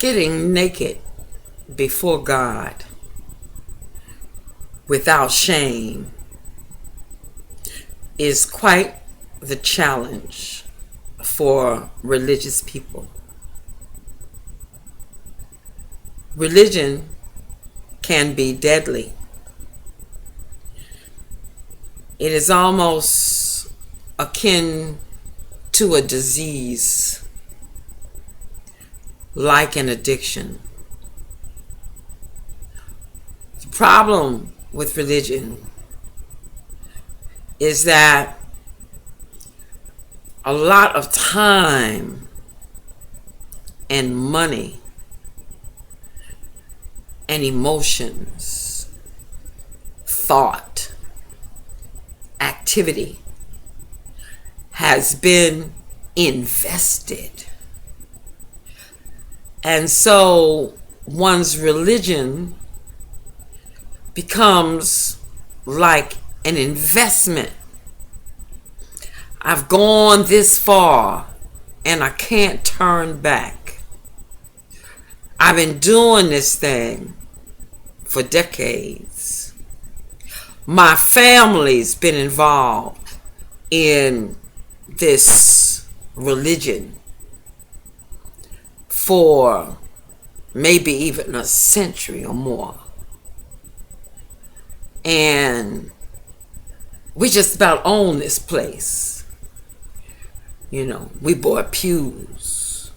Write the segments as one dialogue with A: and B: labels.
A: Getting naked before God without shame is quite the challenge for religious people. Religion can be deadly. It is almost akin to a disease, like an addiction. The problem with religion is that a lot of time and money and emotions, thought, activity has been invested. And so one's religion becomes like an investment. I've gone this far and I can't turn back. I've been doing this thing for decades. My family's been involved in this religion for maybe even a century or more. And we just about own this place. You know, we bought pews.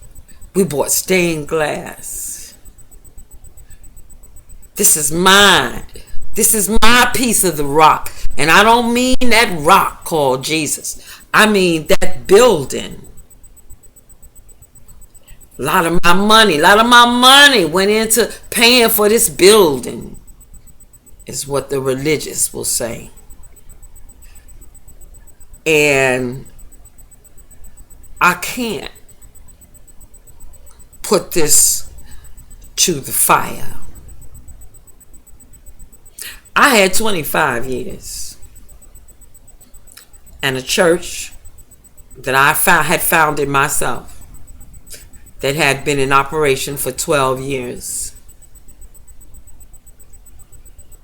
A: We bought stained glass. This is mine. This is my piece of the rock. And I don't mean that rock called Jesus. I mean that building. A lot of my money went into paying for this building, is what the religious will say. And I can't put this to the fire. I had 25 years and a church that I had founded myself that had been in operation for 12 years.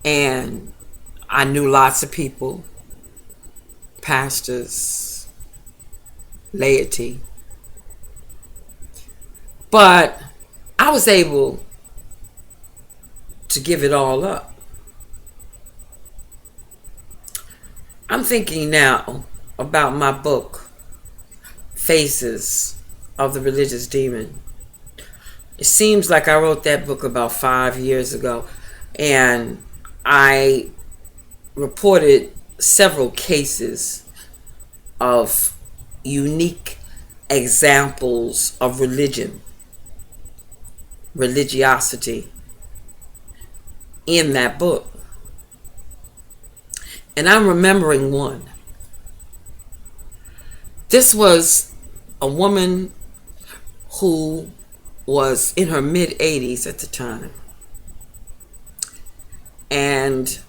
A: And I knew lots of people, pastors, laity. But I was able to give it all up. I'm thinking now about my book, Faces of the Religious Demon. It seems like I wrote that book about 5 years ago, and I reported several cases of unique examples of religiosity in that book. And I'm remembering one. This was a woman who was in her mid-80s at the time. And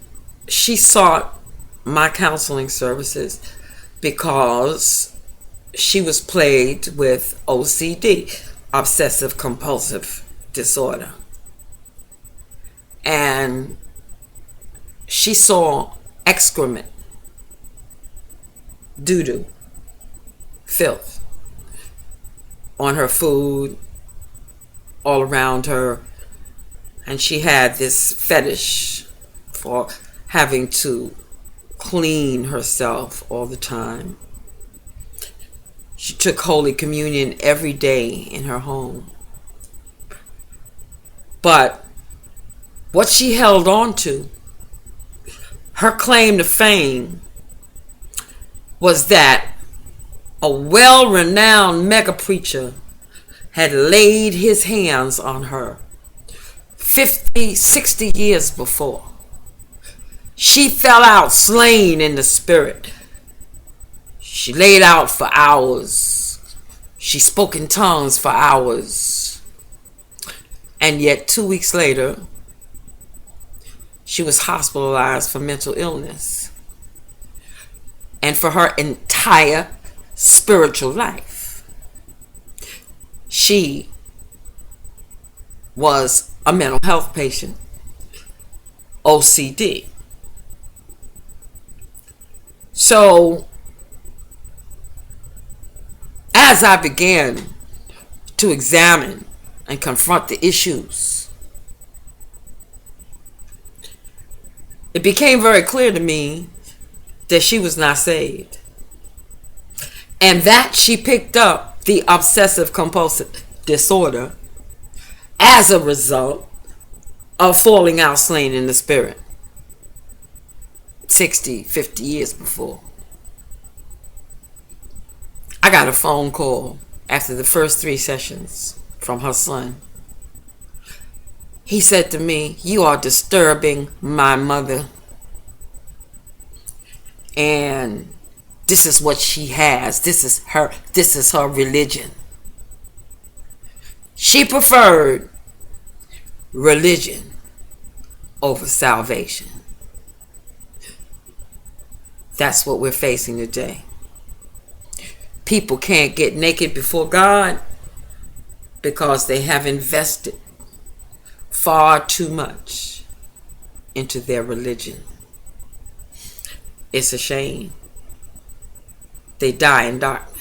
A: she sought my counseling services because she was plagued with OCD, obsessive compulsive disorder. And she saw excrement, doo-doo, filth on her food, all around her. And she had this fetish for having to clean herself all the time. She took Holy Communion every day in her home. But what she held on to, her claim to fame, was that a well-renowned mega preacher had laid his hands on her 50, 60 years before. She fell out slain in the spirit. She laid out for hours. She spoke in tongues for hours. And yet 2 weeks later, she was hospitalized for mental illness. And for her entire spiritual life, she was a mental health patient, OCD. So, as I began to examine and confront the issues, it became very clear to me that she was not saved, and that she picked up the obsessive compulsive disorder as a result of falling out slain in the spirit 60, 50 years before. I got a phone call after the first 3 sessions from her son. He said to me, "You are disturbing my mother. And this is what she has. This is her religion." She preferred religion over salvation. That's what we're facing today. People can't get naked before God because they have invested far too much into their religion. It's a shame. They die in darkness.